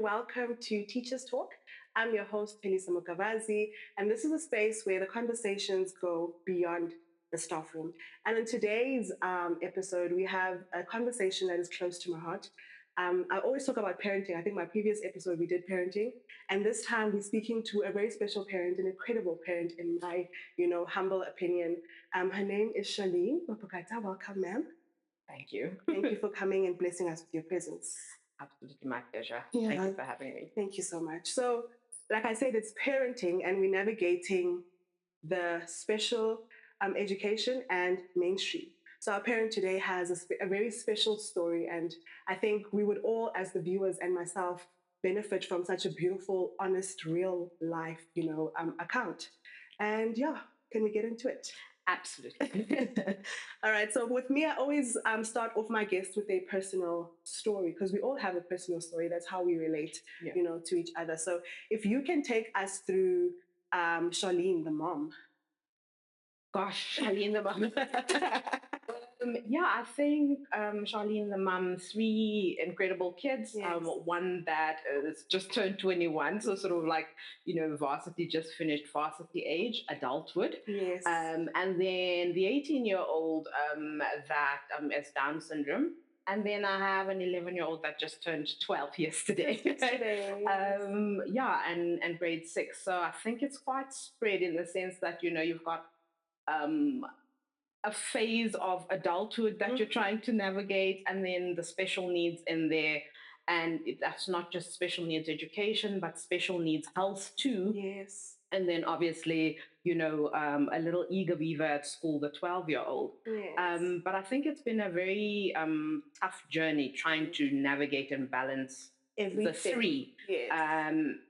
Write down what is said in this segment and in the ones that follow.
welcome to Teachers Talk. I'm your host, Pelisa Mukavazi, and this is a space where the conversations go beyond the staff room. And in today's episode, we have a conversation that is close to my heart. I always talk about parenting. I think my previous episode we did parenting, and this time we're speaking to a very special parent, an incredible parent, in my humble opinion. Her name is Charlene Mapukata. Welcome, ma'am. Thank you. Thank you for coming and blessing us with your presence. Absolutely my pleasure. Yeah. Thank you for having me. Thank you so much. So, like I said, it's parenting, and we're navigating the special education and mainstream. So, our parent today has a very special story, and I think we would all, as the viewers and myself, benefit from such a beautiful, honest, real life, account. And yeah, can we get into it? Absolutely. All right. So with me, I always start off my guests with a personal story because we all have a personal story. That's how we relate, Yeah. to each other. So if you can take us through Charlene, the mom. Gosh, Charlene the mum. I think Charlene the mum, three incredible kids. Yes. One that is just turned 21, so sort of like, varsity, just finished varsity age, adulthood. Yes. And then the 18-year-old that has Down syndrome. And then I have an 11-year-old that just turned 12 yesterday. And grade 6. So I think it's quite spread in the sense that, you've got a phase of adulthood that you're trying to navigate, and then the special needs in there. And that's not just special needs education, but special needs health too. Yes. And then obviously, a little eager beaver at school, the 12-year-old. Yes. But I think it's been a very tough journey trying to navigate and balance the three. Yes.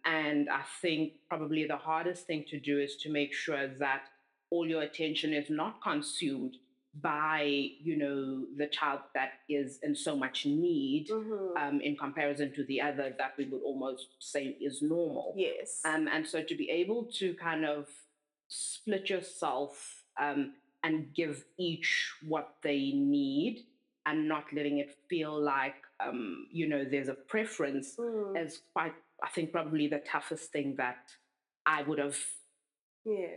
And I think probably the hardest thing to do is to make sure that all your attention is not consumed by the child that is in so much need in comparison to the other that we would almost say is normal. Yes. And so to be able to kind of split yourself and give each what they need and not letting it feel like there's a preference is quite, I think, probably the toughest thing that I would have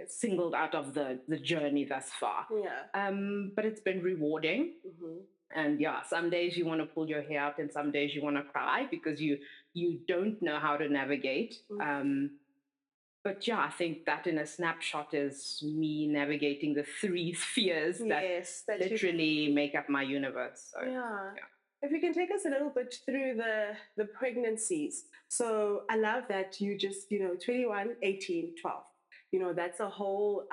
singled out of the journey thus far. Yeah. But it's been rewarding. And some days you want to pull your hair out and some days you want to cry because you don't know how to navigate. But I think that in a snapshot is me navigating the three spheres that literally make up my universe. So, yeah. If you can take us a little bit through the pregnancies. So I love that you just, 21, 18, 12. That's a whole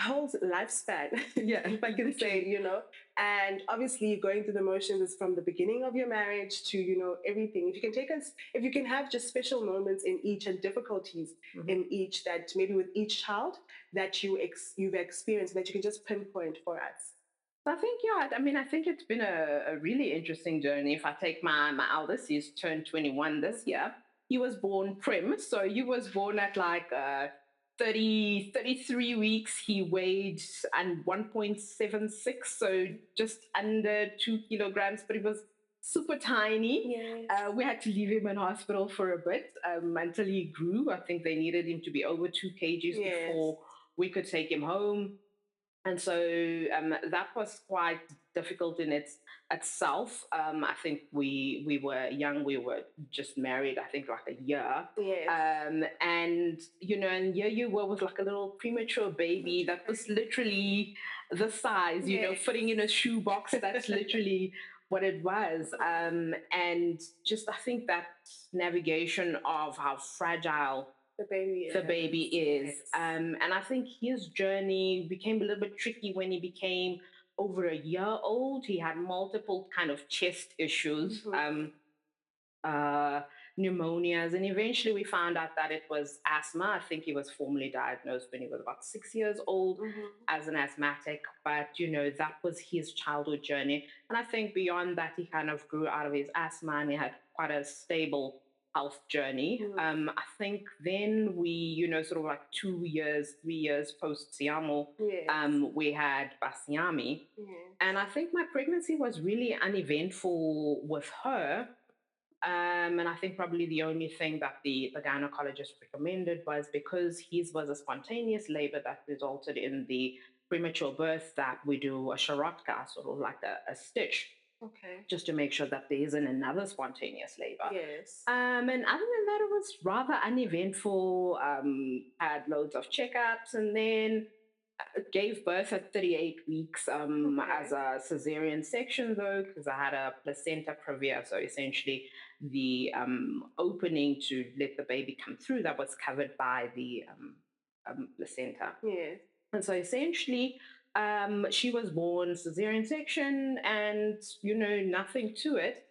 lifespan, if I can say, and obviously you're going through the motions from the beginning of your marriage to, everything. If you can take us, if you can have just special moments in each and difficulties in each that maybe with each child that you've experienced that you can just pinpoint for us. I think, I think it's been a really interesting journey. If I take my eldest, he's turned 21 this year. He was born prim, so he was born at like 33 weeks. He weighed and 1.76, so just under 2 kilograms, but he was super tiny. Yes. We had to leave him in hospital for a bit until he grew. I think they needed him to be over 2 kgs before we could take him home. And so that was quite difficult in itself. I think we were young. We were just married, I think, like a year. Yes. And here you were with like a little premature baby that was literally the size, fitting in a shoebox. That's literally what it was. And just I think that navigation of how fragile the baby is. And I think his journey became a little bit tricky when he became over a year old. He had multiple kind of chest issues, pneumonias, and eventually we found out that it was asthma. I think he was formally diagnosed when he was about 6 years old as an asthmatic, but that was his childhood journey. And I think beyond that, he kind of grew out of his asthma and he had quite a stable health journey. I think then we, sort of like 2 years, 3 years post Siamo, we had Basiami. And I think my pregnancy was really uneventful with her. And I think probably the only thing that the gynecologist recommended was because his was a spontaneous labor that resulted in the premature birth that we do a sharotka, sort of like a stitch, Okay. just to make sure that there isn't another spontaneous labor. Yes. And other than that, it was rather uneventful. Had loads of checkups, and then gave birth at 38 weeks as Okay. a cesarean section, though, because I had a placenta previa. So essentially, the opening to let the baby come through that was covered by the placenta. Yes. And so essentially, she was born cesarean section and, nothing to it.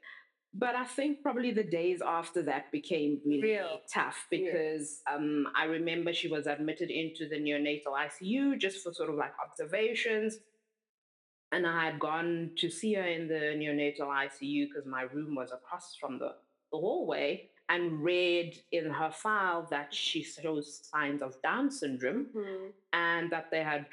But I think probably the days after that became really Real. tough Yes. because I remember she was admitted into the neonatal ICU just for sort of like observations. And I had gone to see her in the neonatal ICU because my room was across from the hallway, and read in her file that she shows signs of Down syndrome Mm-hmm. and that they had,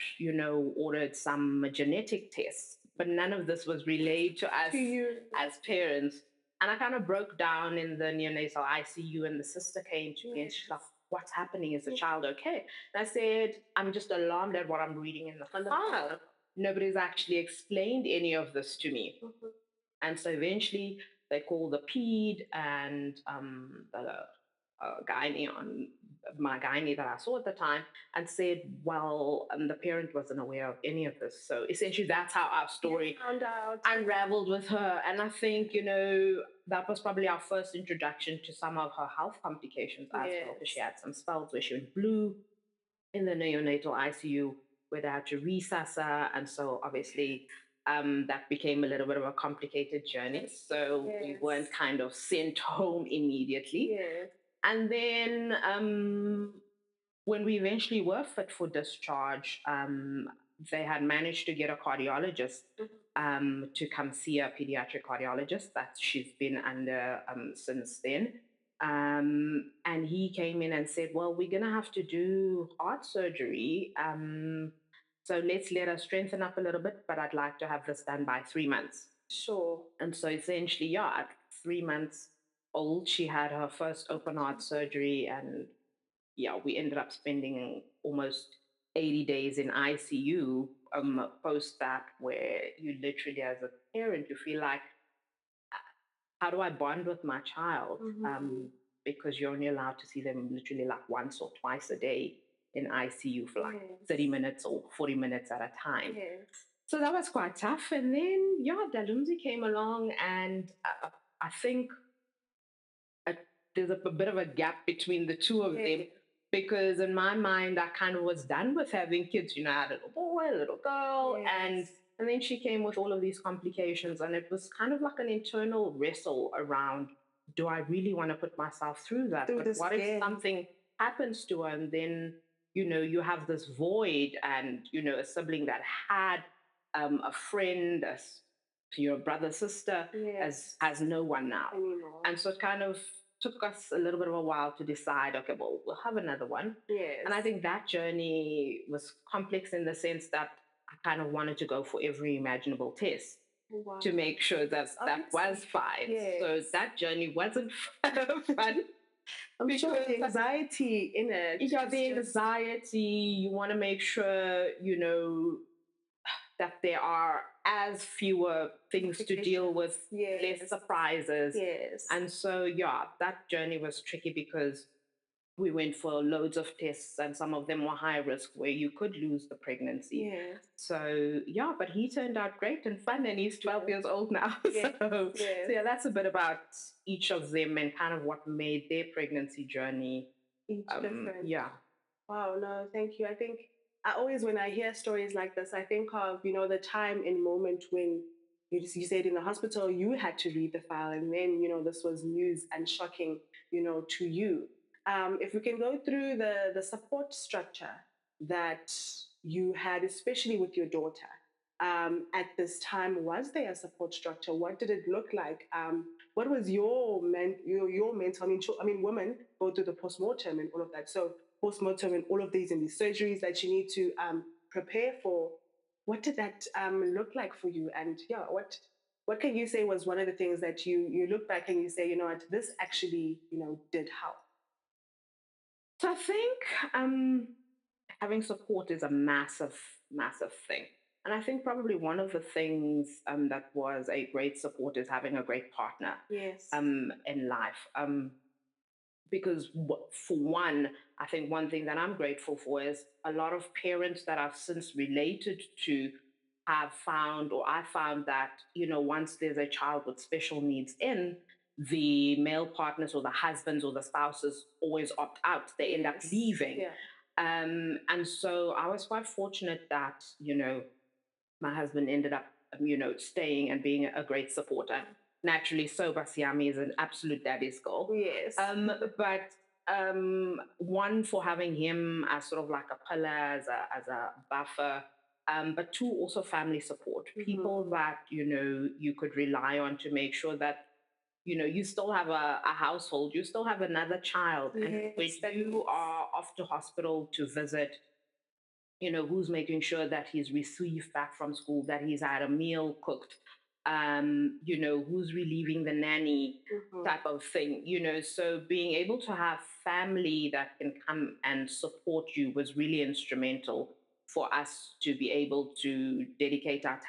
ordered some genetic tests. But none of this was relayed to us To you. as parents. And I kind of broke down in the neonatal ICU, and the sister came to me and she's like, Yes. "What's happening? Is the child okay?" And I said, "I'm just alarmed at what I'm reading in the file. Nobody's actually explained any of this to me." Mhm. And so eventually they called the ped and the gynae on my gynae that I saw at the time, and said, well, the parent wasn't aware of any of this. So essentially, that's how our story Found out. unraveled with her. And I think, that was probably our first introduction to some of her health complications as well, because she Yes. had some spells where she went blue in the neonatal ICU, where they had to resusc her. And so obviously, that became a little bit of a complicated journey. So we weren't Yes. kind of sent home immediately. Yes. And then when we eventually were fit for discharge, they had managed to get a cardiologist Mhm. to come see a pediatric cardiologist that she's been under since then. And he came in and said, well, we're going to have to do heart surgery. So let's let her strengthen up a little bit, but I'd like to have this done by 3 months. Sure. And so essentially, yeah, at 3 months old, she had her first open heart surgery. And yeah, we ended up spending almost 80 days in ICU post that, where you literally, as a parent, you feel like, how do I bond with my child? Mm-hmm. Because you're only allowed to see them literally like once or twice a day in ICU for like Yes. 30 minutes or 40 minutes at a time. Yes. So that was quite tough. And then, yeah, Dalumzi came along, and I think a, there's a bit of a gap between the two of them, Yes. because in my mind I kind of was done with having kids. I had a little boy, a little girl, and Yes. then she came with all of these complications, and it was kind of like an internal wrestle around, do I really want to put myself through that? Do But this what if again. something happens to her, and then you have this void, and a sibling that had a friend, your brother, sister, Yes. has no one now. Anymore. And so it kind of took us a little bit of a while to decide, okay, well, we'll have another one. Yes. And I think that journey was complex in the sense that I kind of wanted to go for every imaginable test Wow. to make sure that that was fine. Yes. So that journey wasn't fun. I'm sure the Because anxiety in it. yeah, is the just anxiety, you want to make sure, that there are as fewer things to deal with, Yes. less surprises. Yes. And so, yeah, that journey was tricky because we went for loads of tests, and some of them were high risk where you could lose the pregnancy. Yes. So, yeah, but he turned out great and fun, and he's 12 years old now. Yes. So, Yes. so, yeah, that's a bit about each of them and kind of what made their pregnancy journey. Each different. Yeah. Wow, no, thank you. I think I always, when I hear stories like this, I think of, the time and moment when you said in the hospital, you had to read the file, and then, this was news and shocking, to you. If we can go through the support structure that you had, especially with your daughter, at this time, was there a support structure? What did it look like? What was your mental? Women go through the postmortem and all of that. So postmortem and all of these and these surgeries that you need to prepare for. What did that look like for you? And yeah, what? what can you say was one of the things that you look back and you say, you know what, this actually, did help? So I think um, having support is a massive, massive thing. And I think probably one of the things that was a great support is having a great partner Yes. in life. Because for one, I think one thing that I'm grateful for is a lot of parents that I've since related to have found, or I found that, once there's a child with special needs in, the male partners or the husbands or the spouses always opt out. They end up Yes. leaving. Yeah. And so I was quite fortunate that, my husband ended up, staying and being a great supporter. Naturally, so Basiami is an absolute daddy's girl. Yes. But one, for having him as sort of like a pillar, as a buffer, but two, also family support, people that you could rely on to make sure that you still have a household, you still have another child, and when Yes, that you is. are off to hospital to visit, who's making sure that he's received back from school, that he's had a meal cooked, who's relieving the nanny type of thing, so being able to have family that can come and support you was really instrumental for us to be able to dedicate our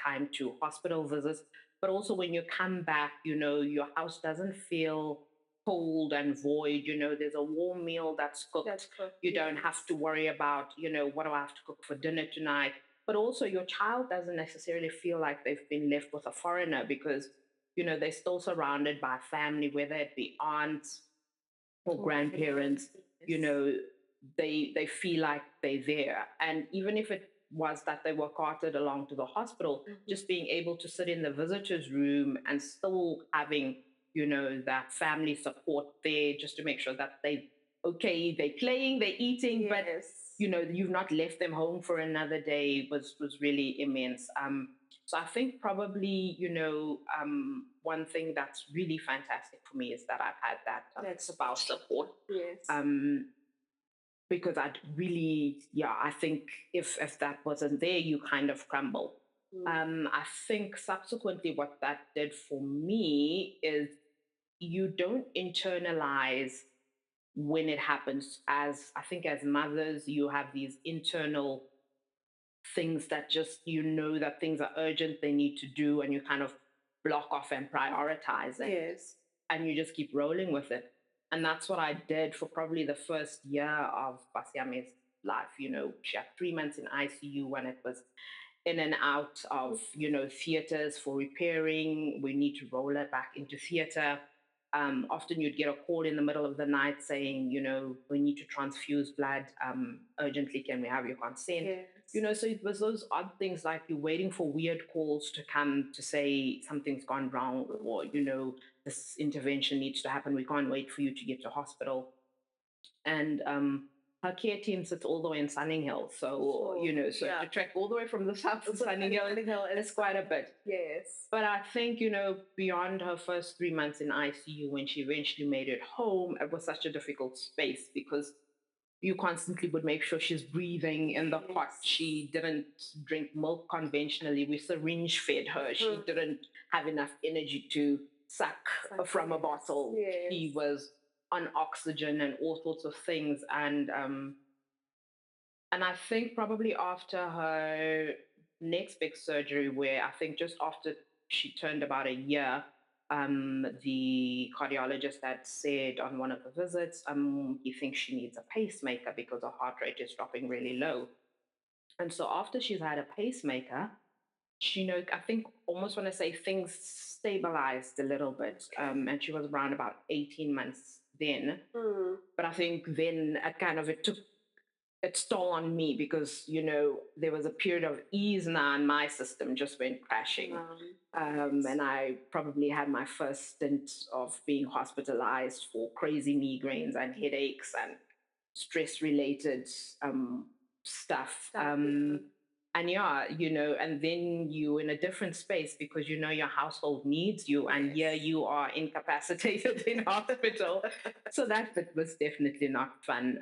time to hospital visits. But also when you come back, your house doesn't feel cold and void. There's a warm meal that's cooked. That's cooked. You don't have to worry about, what do I have to cook for dinner tonight? But also, your child doesn't necessarily feel like they've been left with a foreigner because, they're still surrounded by family, whether it be aunts or grandparents, you Yes. know, they feel like they're there. And even if it was that they were carted along to the hospital, just being able to sit in the visitors room and still having, that family support there just to make sure that they okay, they're playing, they're eating, but Yes. you've not left them home for another day was really immense. So I think probably, one thing that's really fantastic for me is that I've had that That's spouse support. yes. Um, because I'd really, yeah, I think if that wasn't there, you kind of crumble. I think subsequently what that did for me is you don't internalize when it happens. As I think as mothers, you have these internal things that just that things are urgent, they need to do, and you kind of block off and prioritize it, Yes. and you just keep rolling with it. And that's what I did for probably the first year of Basiame's life. She had 3 months in ICU when it was in and out of theaters for repairing. We need to roll her back into theater. Often you'd get a call in the middle of the night saying, we need to transfuse blood urgently. Can we have your consent? Yes. So it was those odd things like you're waiting for weird calls to come to say something's gone wrong, or this intervention needs to happen. We can't wait for you to get to hospital. And her care team sits all the way in Sunning Hill. So, so yeah. to trek all the way from the south to Sunning Hill, it's quite a bit. Yes. But I think, beyond her first 3 months in ICU, when she eventually made it home, it was such a difficult space because you constantly would make sure she's breathing in the cot. She didn't drink milk conventionally. We syringe fed her. She didn't have enough energy to suck from a bottle. Yes. She was on oxygen and all sorts of things. And I think probably after her next big surgery, where I think just after she turned about a year, the cardiologist had said on one of the visits, he thinks she needs a pacemaker because her heart rate is dropping really low. And so after she's had a pacemaker, I think almost want to say things stabilized a little bit. And she was around about 18 months then. But I think then it took its toll on me because there was a period of ease now and my system just went crashing. And I probably had my first stint of being hospitalized for crazy migraines and headaches and stress related stuff. And yeah, and then you in a different space because your household needs you, and here you are incapacitated in hospital. So that bit was definitely not fun.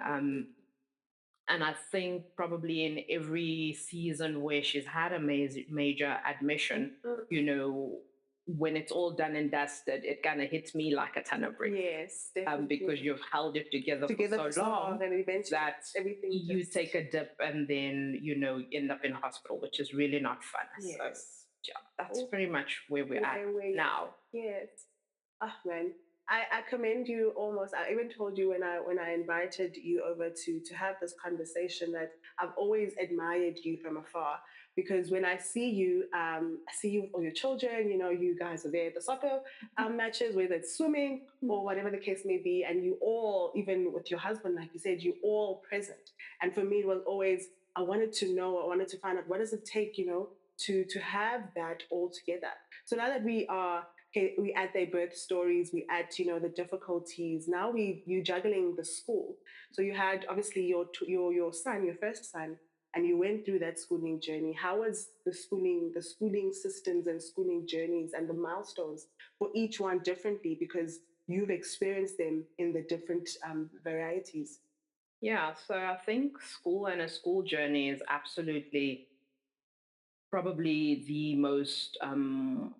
And I think probably in every season where she's had a major admission, Mm. you know, when it's all done and dusted, it kind of hits me like a ton of bricks, Yes, because definitely. you've held it together for Together so for so long, long and eventually that everything you just take a dip and then, you end up in hospital, which is really not fun. So, yes. yeah, that's Oh, pretty much where we're at where you now. are. Yes. Ah man. I commend you almost. I even told you when I invited you over to have this conversation that I've always admired you from afar, because when I see you with all your children. You know, you guys are there at the soccer matches, whether it's swimming or whatever the case may be, and you all, even with your husband, like you said, you all present. And for me, it was always, I wanted to know, I wanted to find out what does it take, to have that all together. So now that we are, okay, we add their birth stories, we add, the difficulties. Now you juggling the school. So you had obviously your son, your first son, and you went through that schooling journey. How was the schooling systems and schooling journeys and the milestones for each one differently, because you've experienced them in the different varieties? Yeah, so I think school and a school journey is absolutely probably the most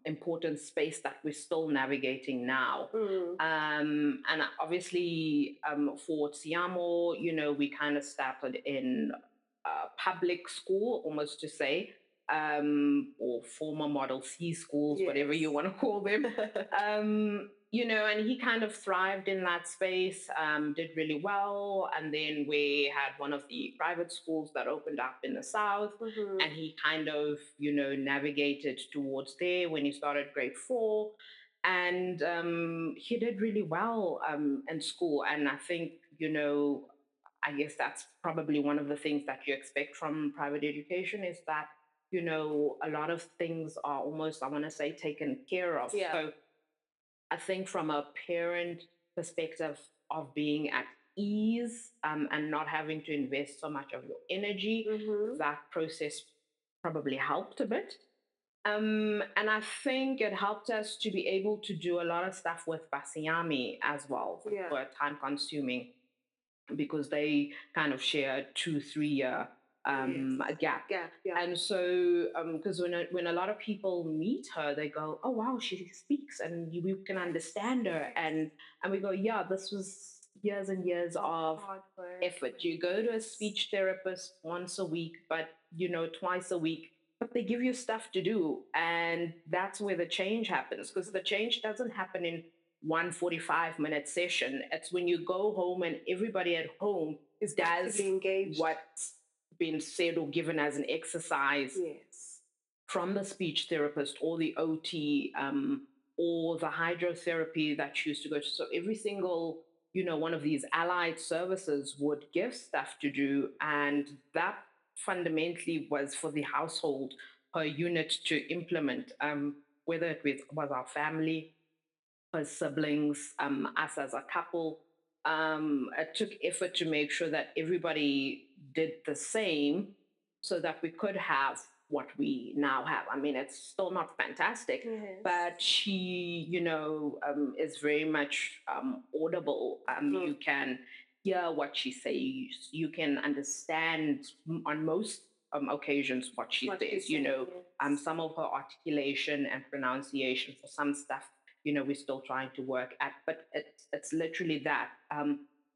important space that we're still navigating now. Mm. And obviously, for Tiamo, we kind of started in public school, almost to say, or former Model C schools, whatever you Yes. want to call them. And he kind of thrived in that space, did really well. And then we had one of the private schools that opened up in the South, Mhm. and he kind of navigated towards there when he started grade 4, and he did really well in school. And I think, I guess that's probably one of the things that you expect from private education, is that a lot of things are almost, I want to say, taken care of. Yeah. So I think from a parent perspective of being at ease, and not having to invest so much of your energy, Mhm. that process probably helped a bit. And I think it helped us to be able to do a lot of stuff with Basiami as well, which Yeah. were time consuming because they kind of share a 2 3 year Yes. gap. Gap. Yeah. And so, because when a lot of people meet her, they go, "Oh wow, she speaks, and we can understand her." And we go, "Yeah, this was years and years of Hard work. effort. You go to a Yes. speech therapist once a week, but twice a week, but they give you stuff to do." And that's where the change happens, because the change doesn't happen in one 45-minute session. It's when you go home and everybody at home Is does actively engaged. what's been said or given as an exercise Yes. from the speech therapist or the OT, or the hydrotherapy that she used to go to. So every single, one of these allied services would give stuff to do. And that fundamentally was for the household, per unit to implement, whether was our family, her siblings, us as a couple. It took effort to make sure that everybody did the same so that we could have what we now have. I mean, it's still not fantastic, Yes. but she, is very much audible. Mhm. You can hear what she says, you can understand on most occasions what she What says. she's saying. Yes. Some of her articulation and pronunciation for some stuff, we're still trying to work at, but it's literally that.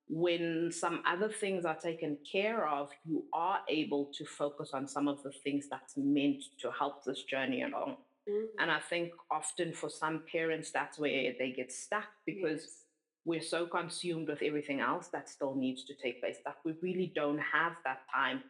When some other things are taken care of, you are able to focus on some of the things that's meant to help this journey along. Mm. And I think often for some parents, that's where they get stuck, because Yes. we're so consumed with everything else that still needs to take place that we really don't have that time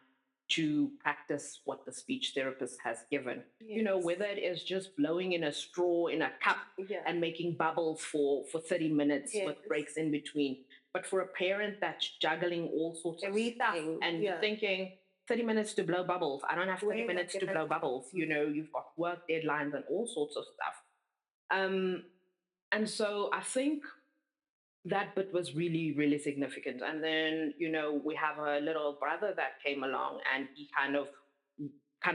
to practice what the speech therapist has given. Yes. Whether it is just blowing in a straw in a cup Yeah. and making bubbles for 30 minutes Yes. with breaks in between. But for a parent that's juggling all sorts of stuff, Everything. and you're Yeah. thinking, 30 minutes to blow bubbles. I don't have 30 Where do I minutes get to that blow from? bubbles. You've got work deadlines and all sorts of stuff. Um, and so I think that bit was really, really significant. And then, we have a little brother that came along, and he kind of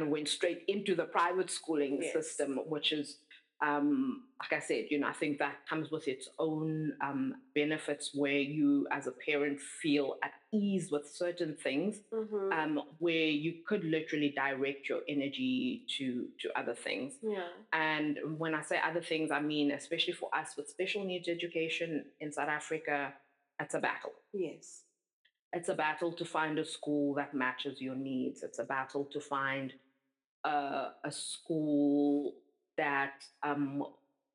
went straight into the private schooling Yes. system, which is like I said, I think that comes with its own benefits where you, as a parent, feel at ease with certain things, Mm-hmm. where you could literally direct your energy to other things. Yeah. And when I say other things, I mean, especially for us with special needs education in South Africa, it's a battle. Yes. It's a battle to find a school that matches your needs. It's a battle to find a school that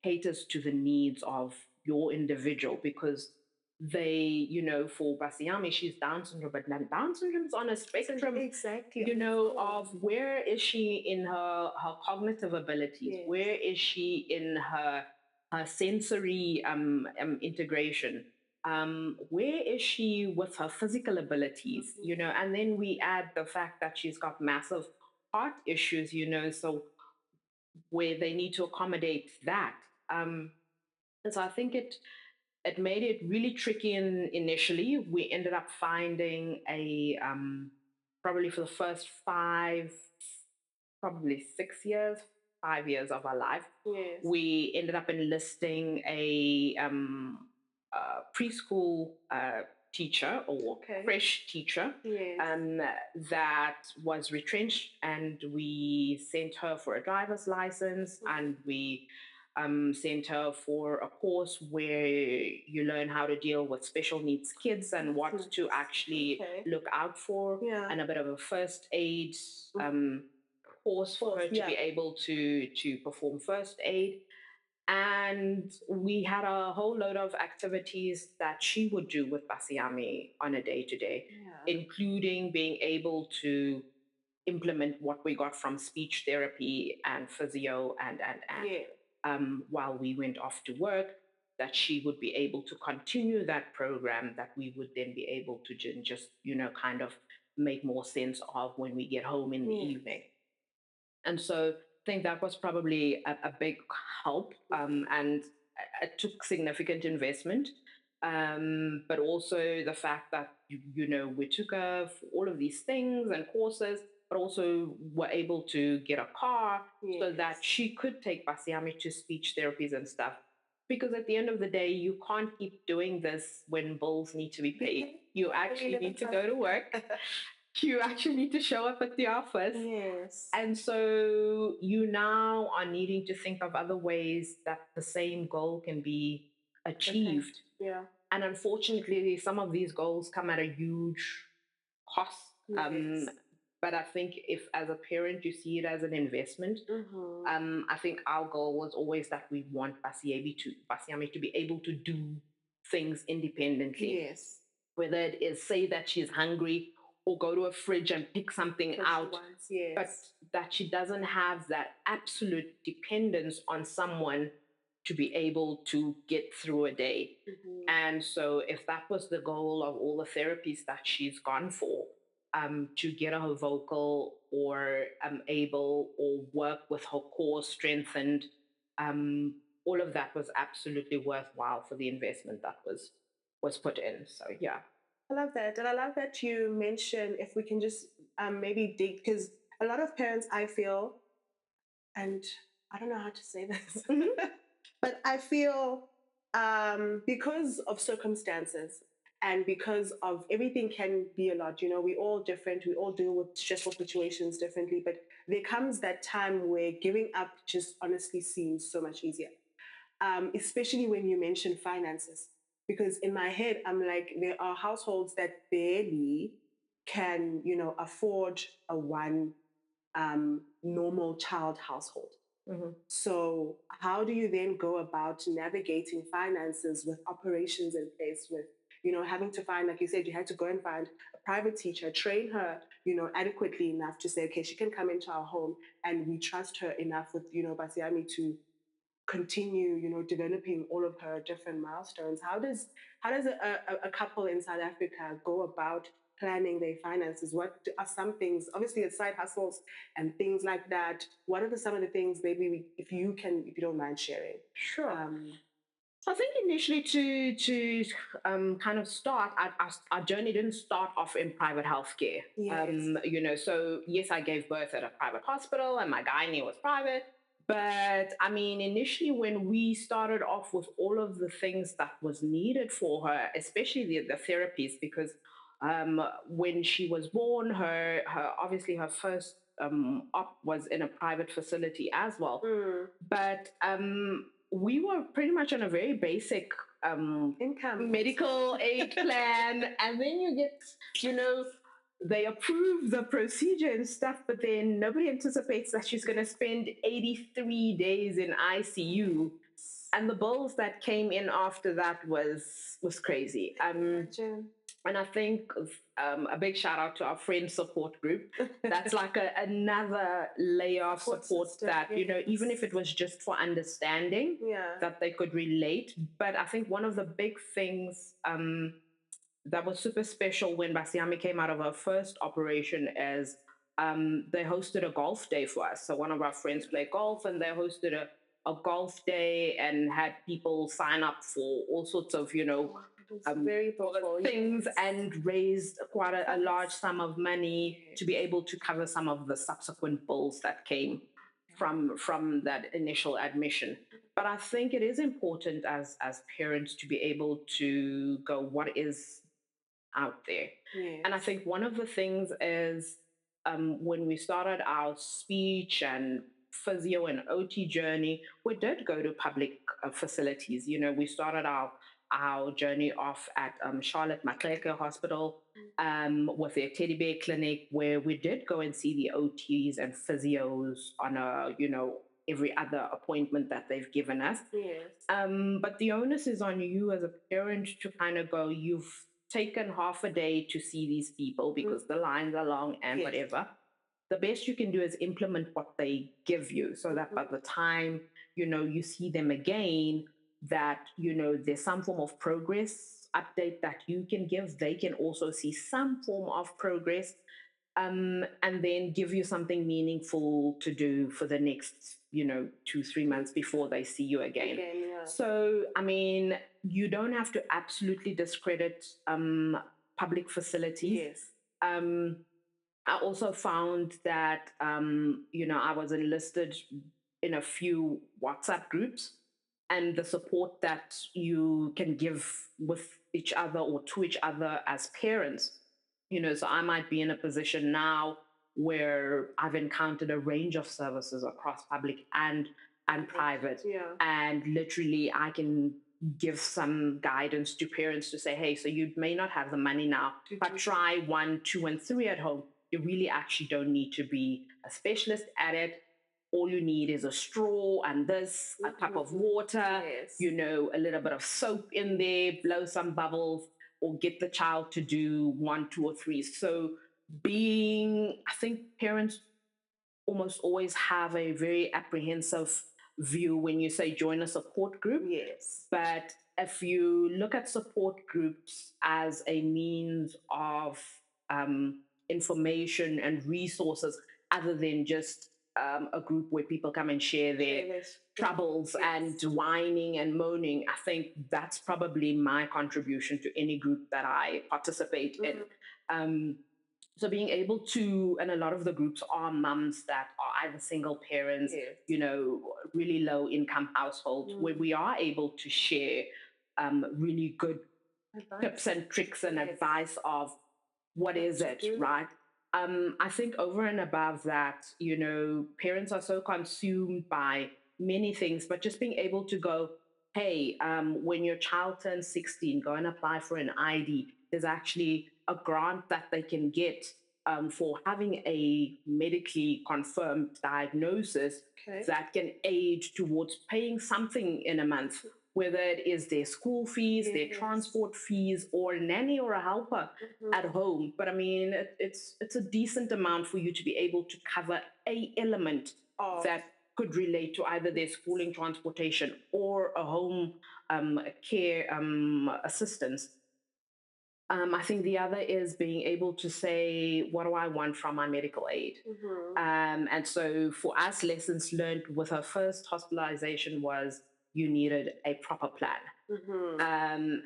caters to the needs of your individual, because they, for Basiami, she's Down syndrome, but Down syndrome's on a spectrum, Exactly. of where is she in her cognitive abilities, Yes. where is she in her sensory integration, where is she with her physical abilities, and then we add the fact that she's got massive heart issues, so where they need to accommodate that. And so I think it made it really tricky. Initially, we ended up finding a probably for the first probably 6 years, 5 years of our life, Yes. we ended up enlisting a preschool teacher or fresh teacher, Yes. that was retrenched, and we sent her for a driver's license, and we sent her for a course where you learn how to deal with special needs kids and what to actually look out for, and a bit of a first aid course for her to be able to perform first aid. And we had a whole load of activities that she would do with Basiami on a day to day, including being able to implement what we got from speech therapy and physio, and while we went off to work, that she would be able to continue that program, that we would then be able to just kind of make more sense of when we get home in the evening. And so I think that was probably a big help, and it took significant investment. But also the fact that, we took her for all of these things and courses, but also were able to get a car so that she could take Basiami to speech therapies and stuff. Because at the end of the day, you can't keep doing this when bills need to be paid. You actually need to go to work. You actually need to show up at the office. Yes. And so you now are needing to think of other ways that the same goal can be achieved. Yeah. And unfortunately, some of these goals come at a huge cost. Yes. But I think if, as a parent, you see it as an investment, I think our goal was always that we want Basiami to be able to do things independently. Yes. Whether it is say that she's hungry or go to a fridge and pick something out, but that she doesn't have that absolute dependence on someone to be able to get through a day. And so if that was the goal of all the therapies that she's gone for, to get her vocal or able or work with her core strengthened, all of that was absolutely worthwhile for the investment that was put in. So yeah. I love that. And I love that you mentioned, if we can just maybe dig, because a lot of parents, I feel, and I don't know how to say this, but I feel because of circumstances and because of everything can be a lot, we're all different, we all deal with stressful situations differently, but there comes that time where giving up just honestly seems so much easier, especially when you mention finances. Because in my head, I'm like, there are households that barely can, afford a one normal child household. So, how do you then go about navigating finances with operations in place, with, having to find, like you said, you had to go and find a private teacher, train her, adequately enough to say, okay, she can come into our home and we trust her enough with, Basiami to continue, developing all of her different milestones. How does a couple in South Africa go about planning their finances? What are some things, obviously it's side hustles and things like that, what are some of the things, maybe if you don't mind sharing? Sure. I think initially to kind of start, our journey didn't start off in private healthcare. Yes. So yes, I gave birth at a private hospital and my gynae was private, But I mean, initially, when we started off with all of the things that was needed for her, especially the therapies, because when she was born, her obviously her first op was in a private facility as well. Mm. But we were pretty much on a very basic Income. medical aid plan, and then you get, you know, they approve the procedure and stuff, but then nobody anticipates that she's going to spend 83 days in ICU, and the bills that came in after that was crazy. Imagine. And I think a big shout out to our friend support group. That's like another layer of support system, that, you know, even if yes. it was just for understanding, Yeah. that they could relate. But I think one of the big things that was super special when Basiami came out of her first operation is they hosted a golf day for us. So one of our friends played golf, and they hosted a golf day and had people sign up for all sorts of, you know, Oh, it was very thoughtful. things, Yes. and raised quite a large sum of money Yes. to be able to cover some of the subsequent bills that came from that initial admission. But I think it is important as parents to be able to go, what is out there. Yes. And I think one of the things is when we started our speech and physio and OT journey, we did go to public facilities. You know, we started our journey off at Charlotte Mapukata Hospital with their teddy bear clinic, where we did go and see the OTs and physios on a, you know, every other appointment that they've given us. Yes. But the onus is on you as a parent to kind of go, you've taken half a day to see these people because the lines are long and Yes. whatever. The best you can do is implement what they give you so that by the time, you know, you see them again, that, you know, there's some form of progress update that you can give. They can also see some form of progress, and then give you something meaningful to do for the next, you know, 2 3 months before they see you again. Yeah. So I mean, you don't have to absolutely discredit public facilities. Yes. um I also found that you know, I was enlisted in a few WhatsApp groups, and the support that you can give with each other or to each other as parents. You know, so I might be in a position now where I've encountered a range of services across public and private, Yeah. and literally I can give some guidance to parents to say, hey, so you may not have the money now, but try 1 2 and 3 at home. You really actually don't need to be a specialist at it. All you need is a straw and this, a cup of water, Yes. you know, a little bit of soap in there, blow some bubbles, or get the child to do 1 2 or 3. So I think parents almost always have a very apprehensive view when you say join a support group. Yes. But if you look at support groups as a means of information and resources, other than just a group where people come and share their troubles and whining and moaning, I think that's probably my contribution to any group that I participate in. So being able to, and a lot of the groups are mums that are either single parents, you know, really low income households, where we are able to share really good tips and tricks and advice of what is it, right? I think over and above that, you know, parents are so consumed by many things, but just being able to go, hey, when your child turns 16, go and apply for an ID. There's actually a grant that they can get for having a medically confirmed diagnosis that can aid towards paying something in a month, whether it is their school fees, their transport fees, or a nanny or a helper at home. But I mean, it's a decent amount for you to be able to cover a element that could relate to either their schooling, transportation, or a home care assistance. I think the other is being able to say, what do I want from my medical aid? And so for us, lessons learned with her first hospitalization was you needed a proper plan.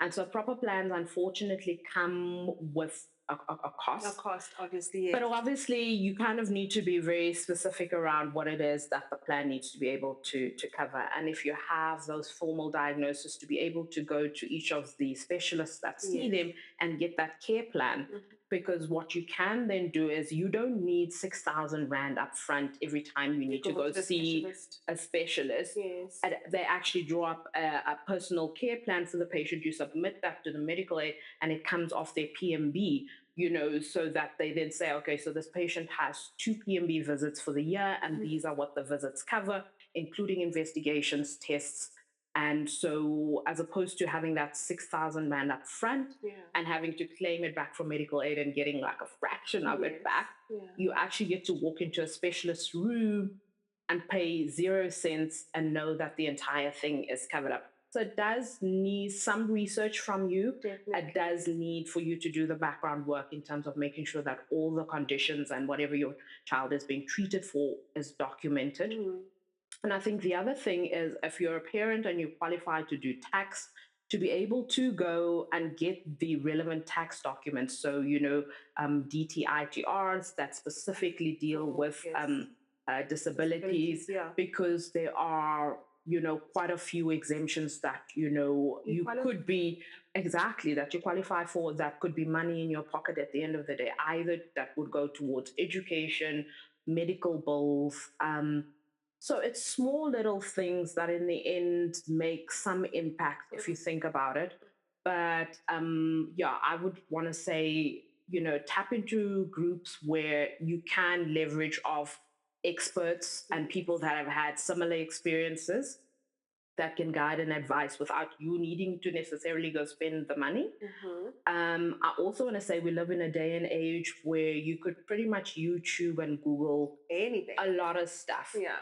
And so proper plans unfortunately come with a Of cost. course, obviously, But yes. obviously, you kind of need to be very specific around what it is that the plan needs to be able to cover. And if you have those formal diagnoses, to be able to go to each of the specialists that see Yes. them and get that care plan. Mhm. Because what you can then do is you don't need 6,000 Rand up front every time you You need to go go to the see specialist. a specialist. Yes. And they actually draw up a personal care plan for the patient. You submit that to the medical aid and it comes off their PMB, so that they then say, okay, so this patient has two PMB visits for the year, and Mhm. these are what the visits cover, including investigations, tests. And so, as opposed to having that 6,000 Rand up front Yeah. and having to claim it back from medical aid and getting like a fraction of it Yes. back, Yeah. you actually get to walk into a specialist room and pay 0 cents and know that the entire thing is covered up. So it does need some research from you. It Definitely. does need for you to do the background work in terms of making sure that all the conditions and whatever your child is being treated for is documented. Mm. And I think the other thing is if you're a parent and you qualify to do tax, to be able to go and get the relevant tax documents. So, DTITRs that specifically deal Oh, with yes. disabilities, Yeah. because there are, quite a few exemptions that, You you qualify. could be exactly that you qualify for, that could be money in your pocket at the end of the day, either that would go towards education, medical bills. So it's small little things that in the end make some impact if you think about it. But yeah, I would want to say, tap into groups where you can leverage off experts and people that have had similar experiences that can guide and advise without you needing to necessarily go spend the money. Mm-hmm. I also want to say we live in a day and age where you could pretty much YouTube and Google Anything. a lot of stuff. Yeah.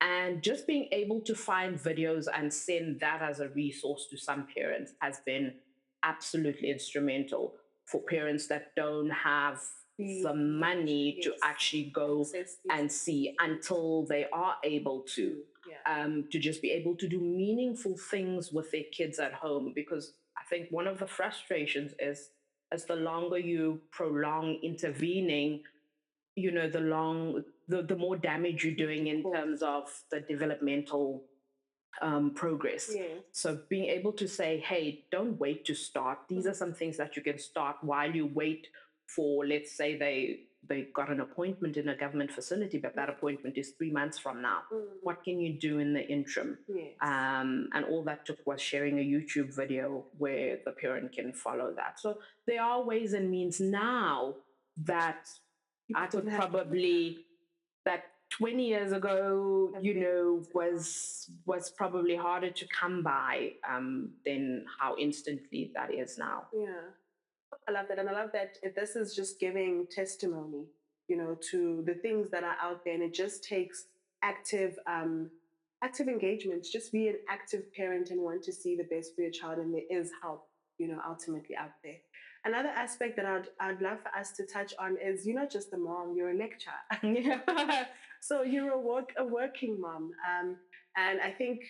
And just being able to find videos and send that as a resource to some parents has been absolutely instrumental for parents that don't have the money to Yes. actually go Access and see until they are able to. Yeah. To just be able to do meaningful things with their kids at home. Because I think one of the frustrations is as the longer you prolong intervening, the more damage you're doing Of in course. terms of the developmental progress. Yes. So being able to say, hey, don't wait to start. These are some things that you can start while you wait for, let's say they got an appointment in a government facility, but that appointment is 3 months from now. What can you do in the interim? Yes. And all that took was sharing a YouTube video where the parent can follow that. So there are ways and means now that I could probably, that 20 years ago, was probably harder to come by than how instantly that is now. Yeah. I love that. And I love that this is just giving testimony, to the things that are out there. And it just takes active engagement. Just be an active parent and want to see the best for your child. And there is help, ultimately out there. Another aspect that I'd love for us to touch on is you're not just a mom, you're a lecturer. Yeah. So you're a working mom. And I think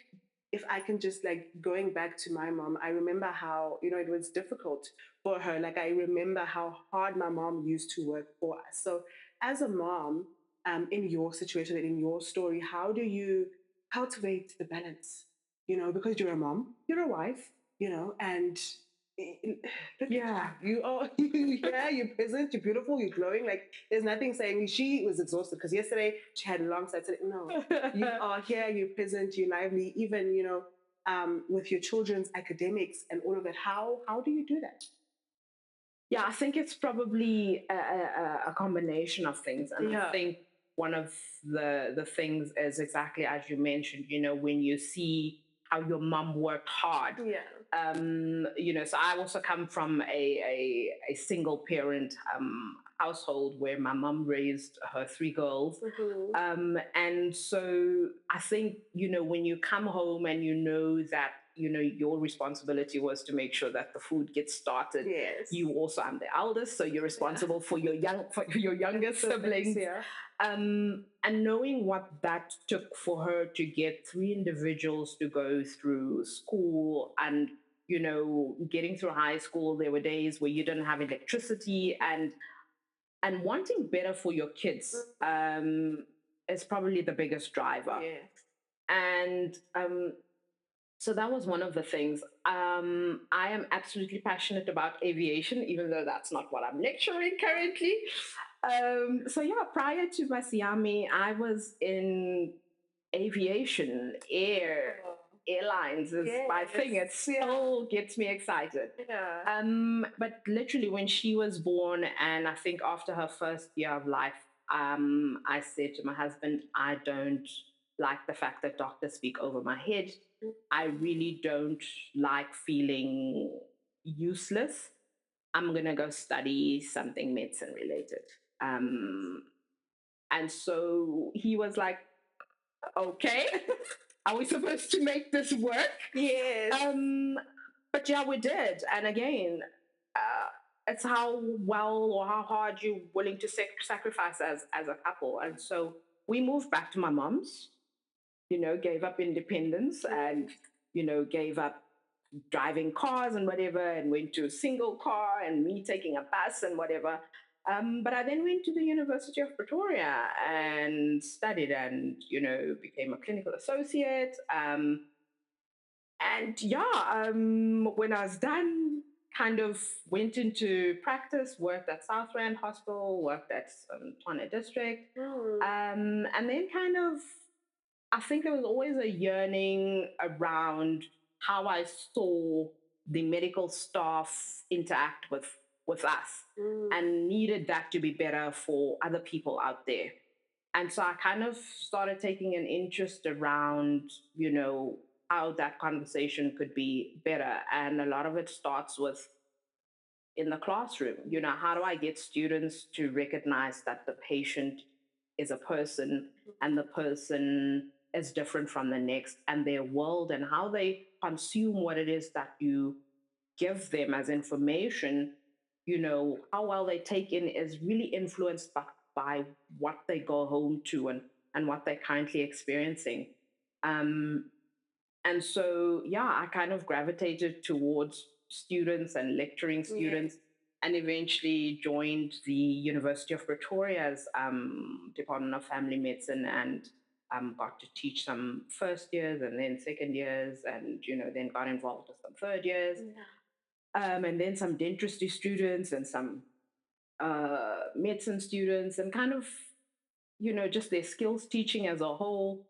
if I can just like going back to my mom, I remember how, it was difficult for her. Like I remember how hard my mom used to work for us. So as a mom, in your situation and in your story, how do you cultivate the balance? Because you're a mom, you're a wife, and yeah, you are. Yeah, you're present, you're beautiful, you're glowing. Like there's nothing saying she was exhausted because yesterday she had a long set. No, you are here, you're present, you're lively. Even with your children's academics and all of that. How do you do that? Yeah, I think it's probably a combination of things. And I think one of the things is exactly as you mentioned, when you see how your mom worked hard. Yeah. So I also come from a single parent household where my mom raised her three girls. And so I think, when you come home and you know that, your responsibility was to make sure that the food gets started. Yes. You also, I'm the eldest, so you're responsible for your younger siblings. Yeah. And knowing what that took for her to get three individuals to go through school and getting through high school, there were days where you didn't have electricity, and wanting better for your kids is probably the biggest driver. Yes. And so that was one of the things. I am absolutely passionate about aviation, even though that's not what I'm lecturing currently. So yeah, prior to Masiami, I was in aviation, airlines is my thing. It Yes. Yeah. still gets me excited. Yeah. But literally when she was born, and I think after her first year of life, I said to my husband, I don't like the fact that doctors speak over my head. I really don't like feeling useless. I'm gonna go study something medicine related. Um, and so he was like, okay, are we supposed to make this work? Yes. But yeah, we did. And again, it's how well or how hard you're willing to sacrifice as a couple. And so we moved back to my mom's, gave up independence and, gave up driving cars and whatever, and went to a single car and me taking a bus and whatever. But I then went to the University of Pretoria and studied and, became a clinical associate. And yeah, when I was done, kind of went into practice, worked at Southland Hospital, worked at Twana District. And then kind of, I think there was always a yearning around how I saw the medical staff interact with us, and needed that to be better for other people out there. And so I kind of started taking an interest around, how that conversation could be better. And a lot of it starts with in the classroom. How do I get students to recognize that the patient is a person, and the person is different from the next, and their world and how they consume what it is that you give them as information, how well they take in is really influenced by what they go home to, and what they're currently experiencing. Um, and so, yeah, I kind of gravitated towards students and lecturing students, and eventually joined the University of Pretoria's Department of Family Medicine, and got to teach some first years and then second years, and, then got involved with some third years, and then some dentistry students and some medicine students, and kind of, just their skills teaching as a whole.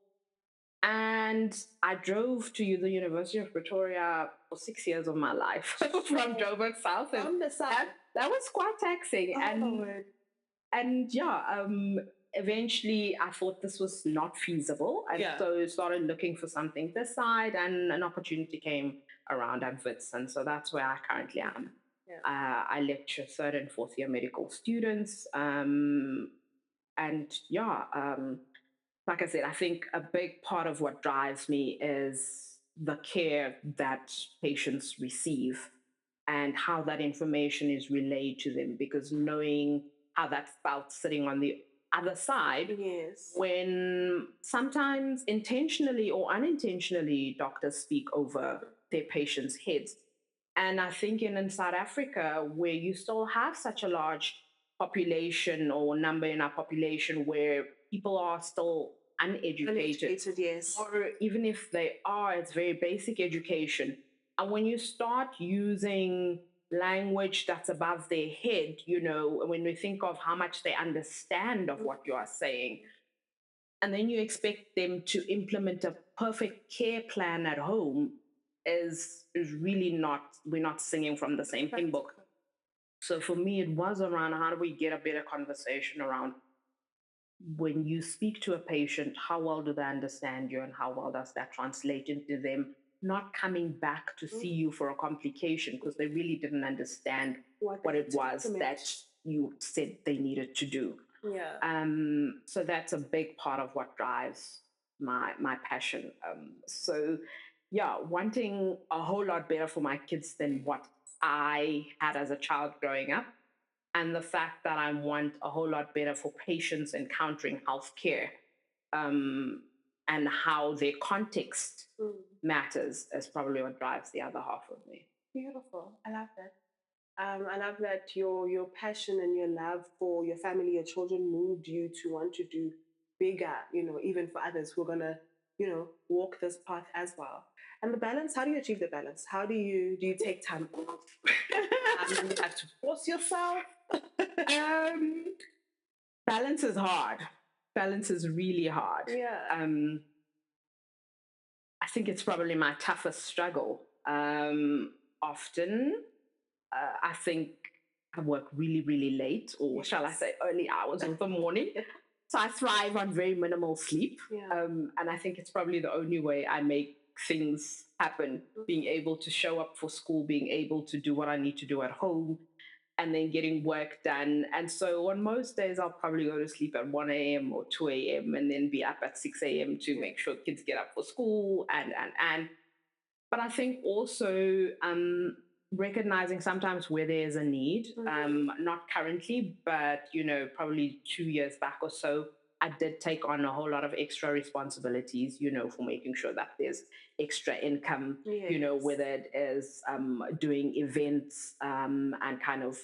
And I drove to the University of Pretoria for 6 years of my life from Joburg South. And From the south. that was quite taxing. Oh, And yeah, eventually I thought this was not feasible. And so started looking for something this side, and an opportunity came around at Wits. And so that's where I currently am. I lecture third and fourth year medical students. And yeah, like I said, I think a big part of what drives me is the care that patients receive, and how that information is relayed to them, because knowing how that's felt sitting on the other side, when sometimes intentionally or unintentionally doctors speak over their patients' heads. And I think in South Africa, where you still have such a large population or number in our population where people are still uneducated, yes. or even if they are, it's very basic education. And when you start using language that's above their head, when we think of how much they understand of what you are saying, and then you expect them to implement a perfect care plan at home, is really not, we're not singing from the same hymn book. So for me, it was around how do we get a better conversation around when you speak to a patient, how well do they understand you, and how well does that translate into them not coming back to see you for a complication because they really didn't understand what it was that you said they needed to do. So that's a big part of what drives my passion. So yeah, wanting a whole lot better for my kids than what I had as a child growing up, and the fact that I want a whole lot better for patients encountering healthcare, um, and how their context matters is probably what drives the other half of me. Beautiful. I love that. I love that your passion and your love for your family, your children moved you to want to do bigger, even for others who are gonna, walk this path as well. And the balance, how do you achieve the balance? How do you take time off? Do you have to force yourself? Um, Balance is hard. Balance is really hard. Yeah. I think it's probably my toughest struggle. Often, I think I work really, really late, or shall I say, early hours of the morning. So I thrive on very minimal sleep. Yeah. And I think it's probably the only way I make things happen. Being able to show up for school, being able to do what I need to do at home, and then getting work done. And so on most days, I'll probably go to sleep at 1 a.m. or 2 a.m. and then be up at 6 a.m. to make sure kids get up for school and. But I think also recognizing sometimes where there's a need, not currently, but probably 2 years back or so, I did take on a whole lot of extra responsibilities, for making sure that there's extra income, whether it is doing events and kind of